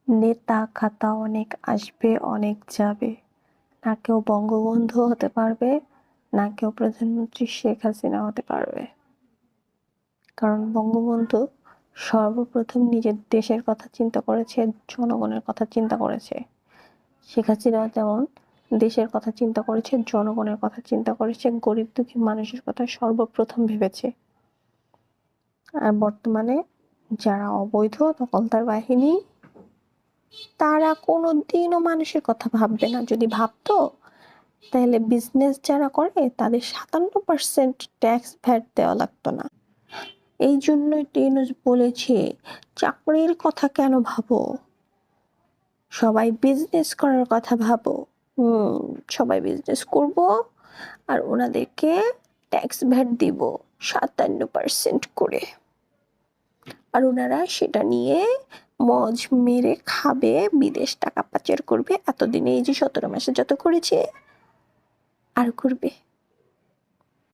নেতা খাতা অনেক আসবে, অনেক যাবে, না কেউ বঙ্গবন্ধু হতে পারবে, না কেউ প্রধানমন্ত্রী শেখ হাসিনা হতে পারবে। কারণ বঙ্গবন্ধু সর্বপ্রথম নিজের দেশের কথা চিন্তা করেছে, জনগণের কথা চিন্তা করেছে। শেখ হাসিনাও তেমন দেশের কথা চিন্তা করেছে, জনগণের কথা চিন্তা করেছে, গরিব দুঃখী মানুষের কথা সর্বপ্রথম ভেবেছে। আর বর্তমানে যারা অবৈধ দখলদার বাহিনী, তারা কোনোদিনও মানুষের কথা ভাববে না। যদি ভাবতো তাহলে বিজনেস যারা করে তাদের 57% ট্যাক্স ভ্যাট দেওয়া লাগতো না। এই জন্যই টেনুস বলেছে, চাকরির কথা কেন ভাবো, সবাই বিজনেস করার কথা ভাবো। সবাই বিজনেস করব আর ওনাদেরকে ট্যাক্স ভ্যাট দিব 57% করে, আর ওনারা সেটা নিয়ে মজ মেরে খাবে, বিদেশ টাকা পাচার করবে। এতদিনে এই যে 17 মাসে যত করেছে আর করবে।